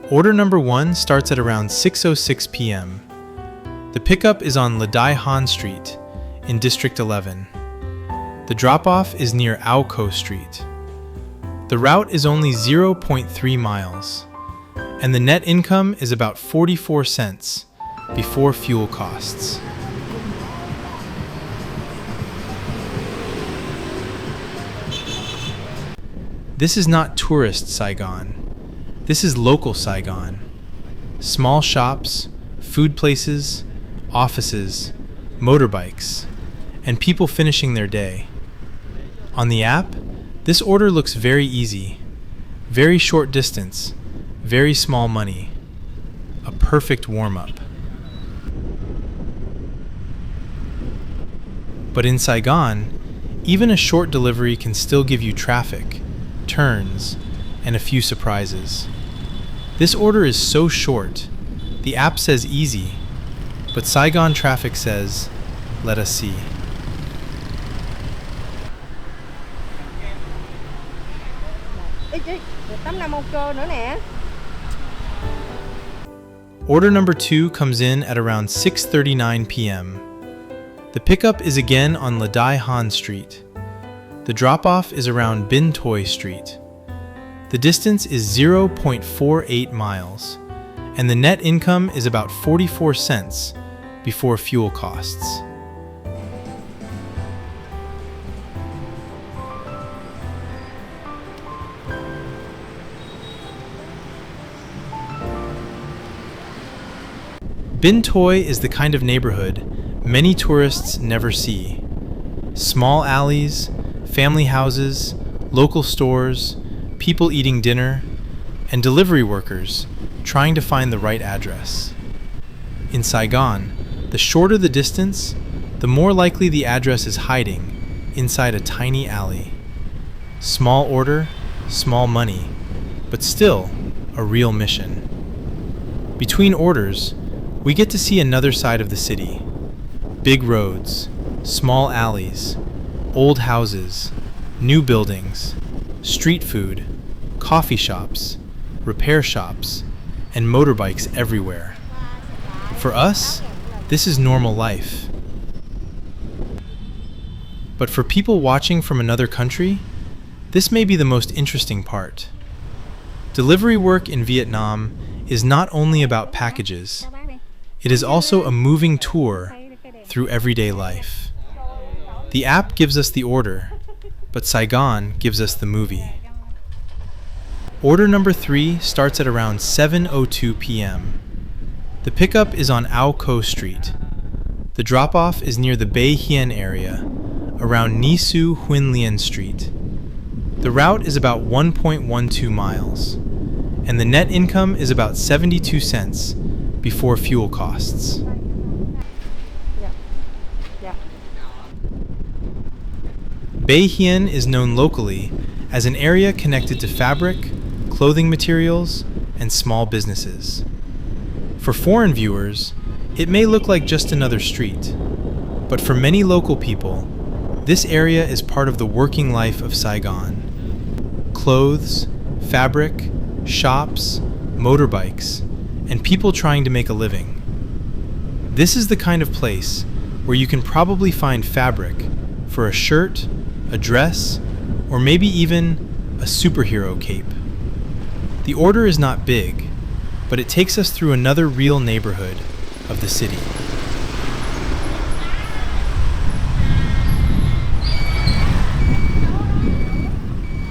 Order number 1 starts at around 6:06 p.m. The pickup is on Ladai Han Street in District 11. The drop-off is near Aoko Street. The route is only 0.3 miles, and the net income is about 44 cents before fuel costs. This is not tourist Saigon. This is local Saigon. Small shops, food places, offices, motorbikes, and people finishing their day. On the app, this order looks very easy. Very short distance, very small money. A perfect warm-up. But in Saigon, even a short delivery can still give you traffic, turns, and a few surprises. This order is so short, the app says easy, but Saigon traffic says, let us see. Order number 2 comes in at around 6:39 p.m. The pickup is again on Ladai Han Street. The drop-off is around Binh Thoi Street. The distance is 0.48 miles, and the net income is about 44 cents before fuel costs. Binh Thoi is the kind of neighborhood many tourists never see. Small alleys, family houses, local stores, people eating dinner, and delivery workers trying to find the right address. In Saigon, the shorter the distance, the more likely the address is hiding inside a tiny alley. Small order, small money, but still a real mission. Between orders, we get to see another side of the city. Big roads, small alleys, old houses, new buildings, street food, coffee shops, repair shops, and motorbikes everywhere. For us, this is normal life. But for people watching from another country, this may be the most interesting part. Delivery work in Vietnam is not only about packages, it is also a moving tour through everyday life. The app gives us the order, but Saigon gives us the movie. Order number 3 starts at around 7:02 p.m. The pickup is on Aoko Street. The drop-off is near the Bay Hien area, around Nisu Huyen Lien Street. The route is about 1.12 miles, and the net income is about 72 cents before fuel costs. Bay Hien is known locally as an area connected to fabric, clothing materials, and small businesses. For foreign viewers, it may look like just another street, but for many local people, this area is part of the working life of Saigon. Clothes, fabric, shops, motorbikes, and people trying to make a living. This is the kind of place where you can probably find fabric for a shirt, a dress, or maybe even a superhero cape. The order is not big, but it takes us through another real neighborhood of the city.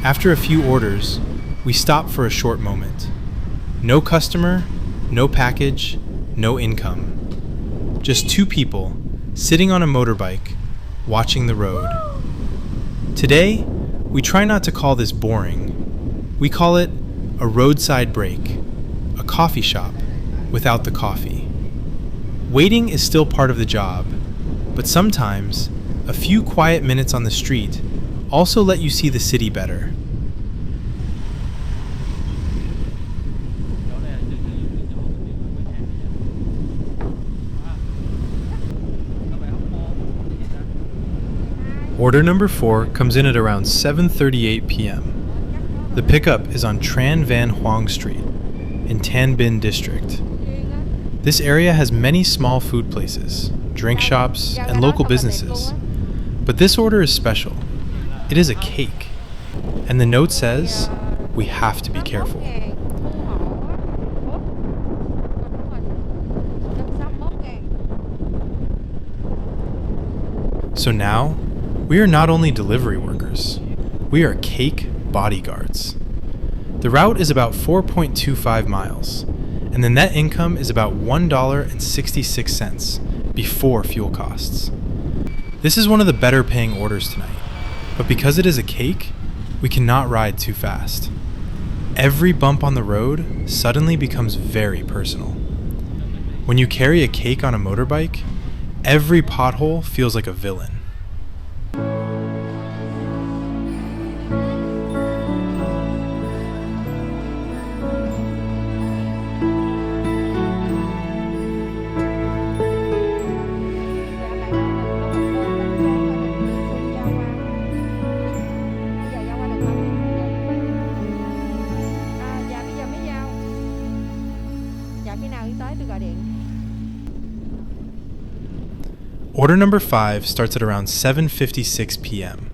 After a few orders, we stop for a short moment. No customer, no package, no income. Just 2 people sitting on a motorbike, watching the road. Today, we try not to call this boring. We call it a roadside break, a coffee shop without the coffee. Waiting is still part of the job, but sometimes a few quiet minutes on the street also let you see the city better. Order number 4 comes in at around 7:38 p.m. The pickup is on Tran Van Hoang Street. in Tan Binh District. This area has many small food places, drink shops, and local businesses. But this order is special. It is a cake. And the note says, we have to be careful. So now, we are not only delivery workers, we are cake bodyguards. The route is about 4.25 miles, and the net income is about $1.66 before fuel costs. This is one of the better paying orders tonight, but because it is a cake, we cannot ride too fast. Every bump on the road suddenly becomes very personal. When you carry a cake on a motorbike, every pothole feels like a villain. Order number 5 starts at around 7:56 p.m.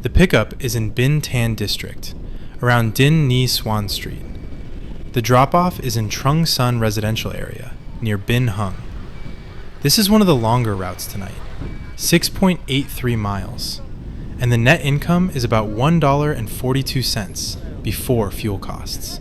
The pickup is in Binh Tan District, around Dinh Ni Xuan Street. The drop-off is in Trung Son residential area, near Binh Hung. This is one of the longer routes tonight, 6.83 miles, and the net income is about $1.42 before fuel costs.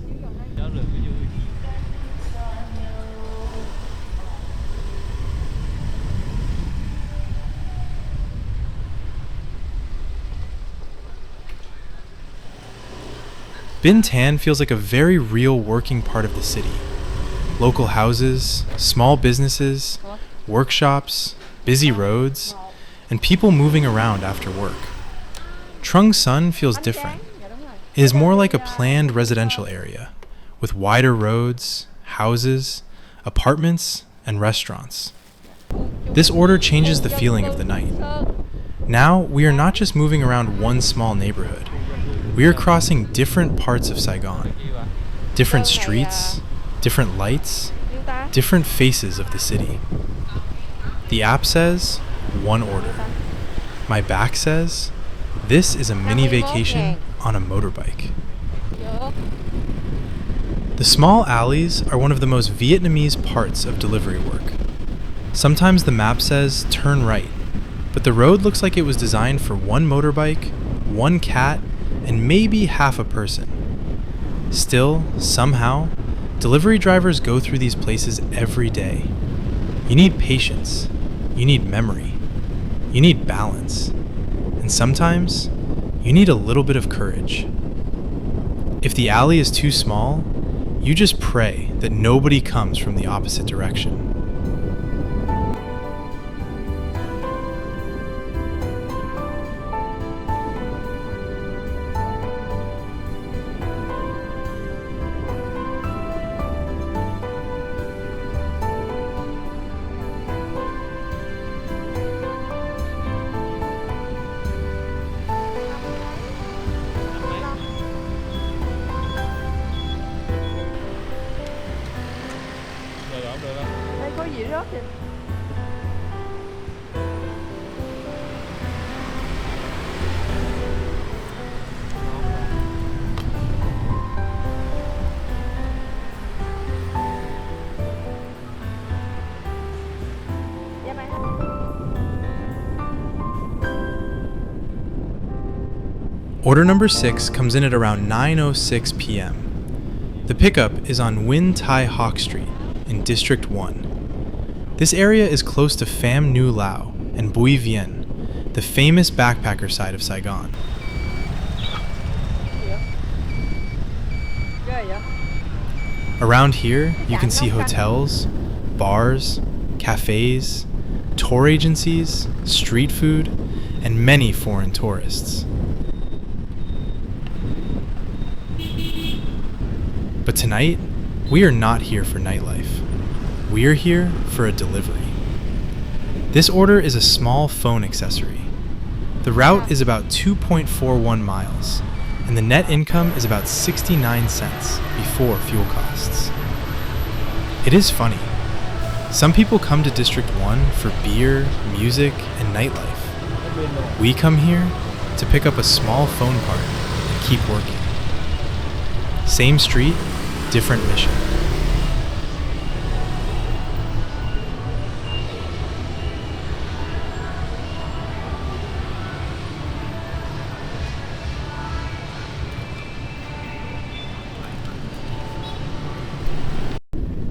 Binh Tan feels like a very real working part of the city. Local houses, small businesses, workshops, busy roads, and people moving around after work. Trung Son feels different. It is more like a planned residential area, with wider roads, houses, apartments, and restaurants. This order changes the feeling of the night. Now, we are not just moving around one small neighborhood. We are crossing different parts of Saigon, different streets, different lights, different faces of the city. The app says, one order. My back says, this is a mini vacation on a motorbike. The small alleys are one of the most Vietnamese parts of delivery work. Sometimes the map says, turn right, but the road looks like it was designed for one motorbike, one cat, and maybe half a person. Still, somehow, delivery drivers go through these places every day. You need patience, you need memory, you need balance, and sometimes, you need a little bit of courage. If the alley is too small, you just pray that nobody comes from the opposite direction. Đây có gì rớt vậy? Order number 6 comes in at around 9:06 p.m. The pickup is on Vien Thai Hoc Street in District 1. This area is close to Pham Nu Lao and Bui Vien, the famous backpacker side of Saigon. Around here, you can see hotels, bars, cafes, tour agencies, street food, and many foreign tourists. But tonight, we are not here for nightlife. We are here for a delivery. This order is a small phone accessory. The route is about 2.41 miles, and the net income is about 69 cents before fuel costs. It is funny. Some people come to District 1 for beer, music, and nightlife. We come here to pick up a small phone part and keep working. Same street, different mission.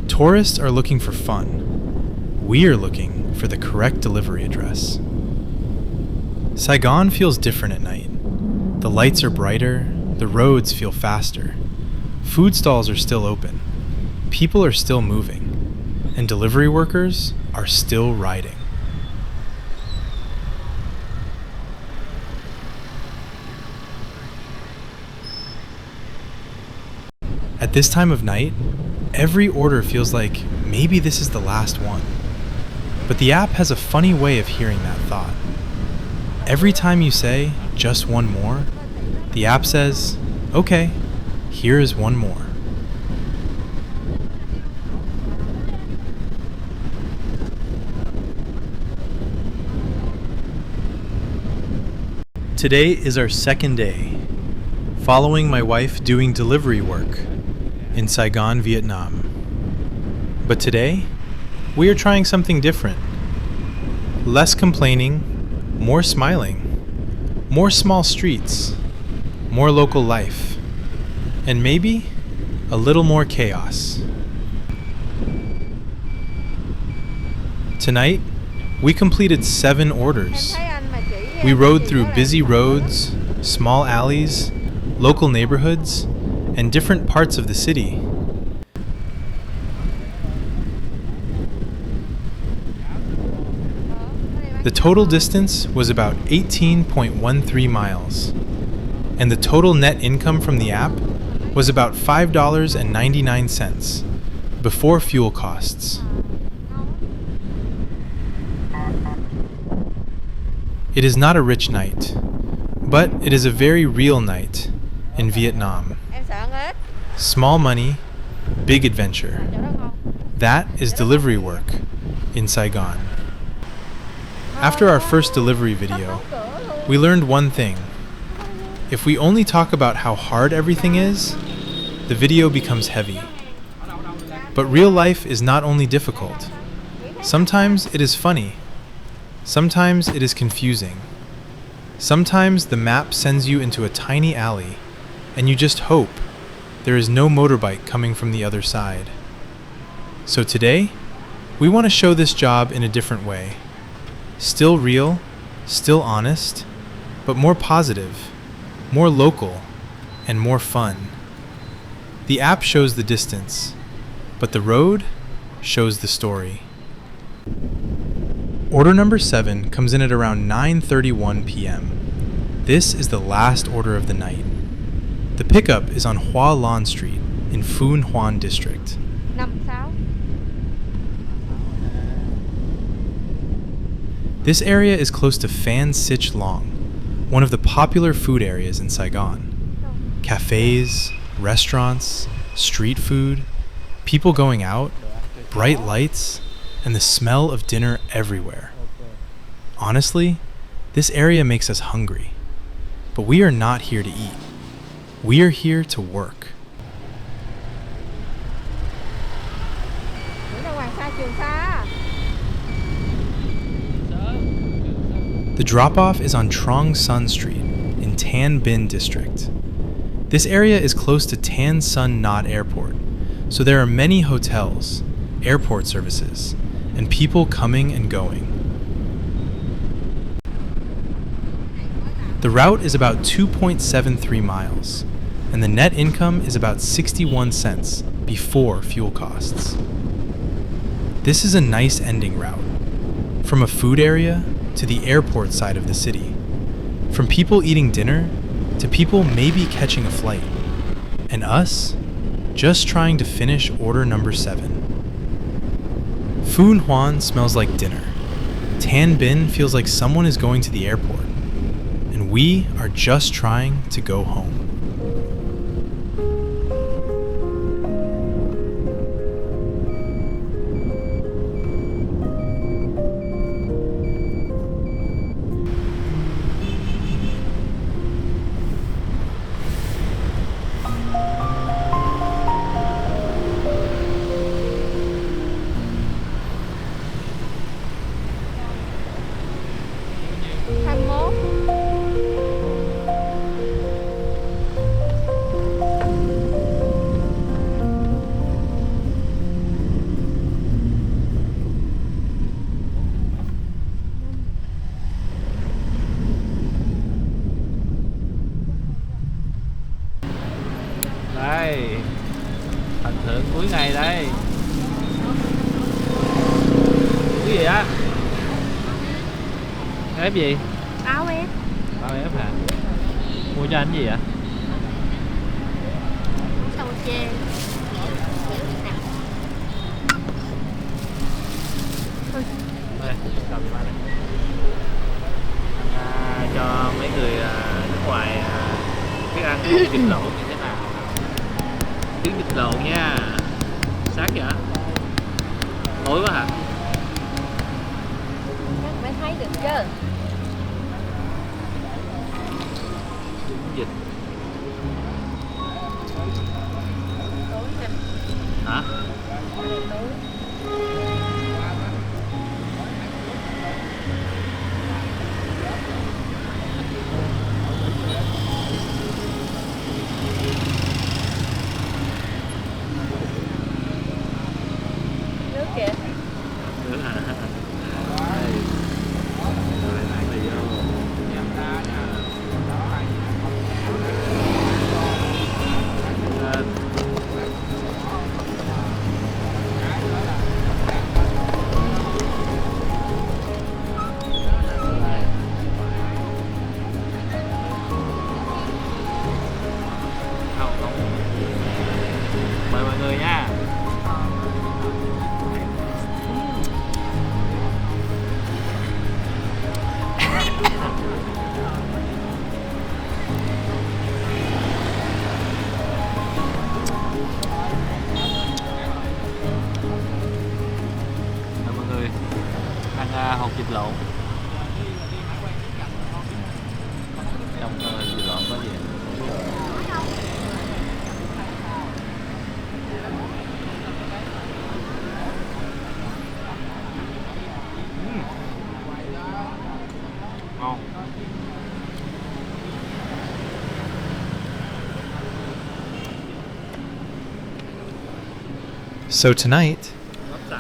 Tourists are looking for fun. We are looking for the correct delivery address. Saigon feels different at night. The lights are brighter, the roads feel faster. Food stalls are still open. People are still moving. And delivery workers are still riding. At this time of night, every order feels like maybe this is the last one. But the app has a funny way of hearing that thought. Every time you say, just one more, the app says, okay, here is one more. Today is our second day, following my wife doing delivery work in Saigon, Vietnam. But today, we are trying something different. Less complaining, more smiling, more small streets, more local life, and maybe a little more chaos. Tonight, we completed 7 orders. We rode through busy roads, small alleys, local neighborhoods, and different parts of the city. The total distance was about 18.13 miles, and the total net income from the app was about $5.99 before fuel costs. It is not a rich night, but it is a very real night in Vietnam. Small money, big adventure. That is delivery work in Saigon. After our first delivery video, we learned one thing. If we only talk about how hard everything is, the video becomes heavy. But real life is not only difficult. Sometimes it is funny. Sometimes it is confusing. Sometimes the map sends you into a tiny alley, and you just hope there is no motorbike coming from the other side. So today, we want to show this job in a different way. Still real, still honest, but more positive, more local, and more fun. The app shows the distance, but the road shows the story. Order number 7 comes in at around 9:31 p.m. This is the last order of the night. The pickup is on Hoa Lan Street in Phu Nhuan District. This area is close to Phan Sich Long, one of the popular food areas in Saigon. Cafes, restaurants, street food, people going out, bright lights, and the smell of dinner everywhere. Honestly, this area makes us hungry. But we are not here to eat. We are here to work. The drop-off is on Trung Son Street in Tan Binh District. This area is close to Tan Son Nhut Airport, so there are many hotels, airport services, and people coming and going. The route is about 2.73 miles, and the net income is about 61 cents before fuel costs. This is a nice ending route, from a food area to the airport side of the city, from people eating dinner to people maybe catching a flight, and us just trying to finish order number 7. Phu Nhuan smells like dinner. Tan Binh feels like someone is going to the airport, and we are just trying to go home. lượng cuối ngày đây. Cái gì á? Ép gì? Áo ép. Áo ép hả? Mua cho anh gì ạ? Sao chê. Đây, cầm cho bạn đây. Cho mấy người nước ngoài biết ăn vịt lộn như thế nào. Trứng vịt lộn nha. Sát vậy? Tối quá hả? Chắc phải thấy được chứ. Trứng vịt. Tối nè. Hả? Tối. Nước kìa. Nước hả? Đây. Rồi lại đi vô. Mời mọi người nha. Mời mọi người ăn hột vịt lộn. Trong vịt lộn có gì? Ngon. So tonight,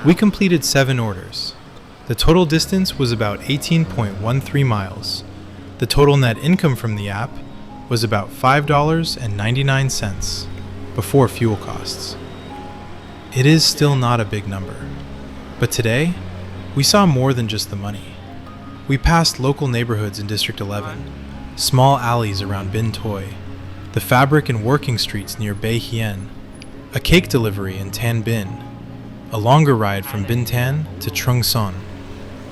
we completed 7 orders. The total distance was about 18.13 miles. The total net income from the app was about $5.99 before fuel costs. It is still not a big number, but today we saw more than just the money. We passed local neighborhoods in District 11, small alleys around Binh Thoi, the fabric and working streets near Hien, a cake delivery in Tan Binh, a longer ride from Binh Tan to Trung Son,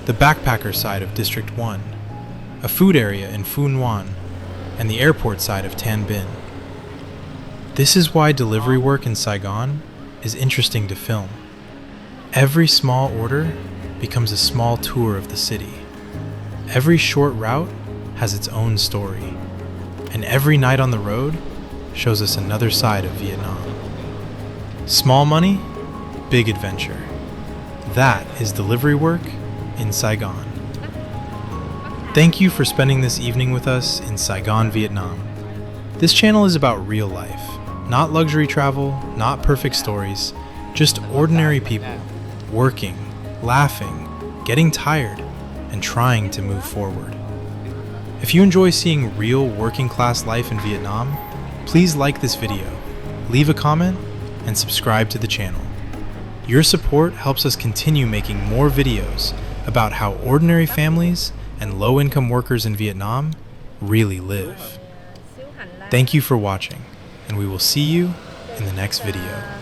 the backpacker side of District 1, a food area in Phu Nhuan, and the airport side of Tan Binh. This is why delivery work in Saigon is interesting to film. Every small order becomes a small tour of the city. Every short route has its own story, and every night on the road shows us another side of Vietnam. Small money, big adventure. That is delivery work in Saigon. Thank you for spending this evening with us in Saigon, Vietnam. This channel is about real life, not luxury travel, not perfect stories, just ordinary people working, laughing, getting tired, and trying to move forward. If you enjoy seeing real working class life in Vietnam, please like this video, leave a comment, and subscribe to the channel. Your support helps us continue making more videos about how ordinary families and low-income workers in Vietnam really live. Thank you for watching, and we will see you in the next video.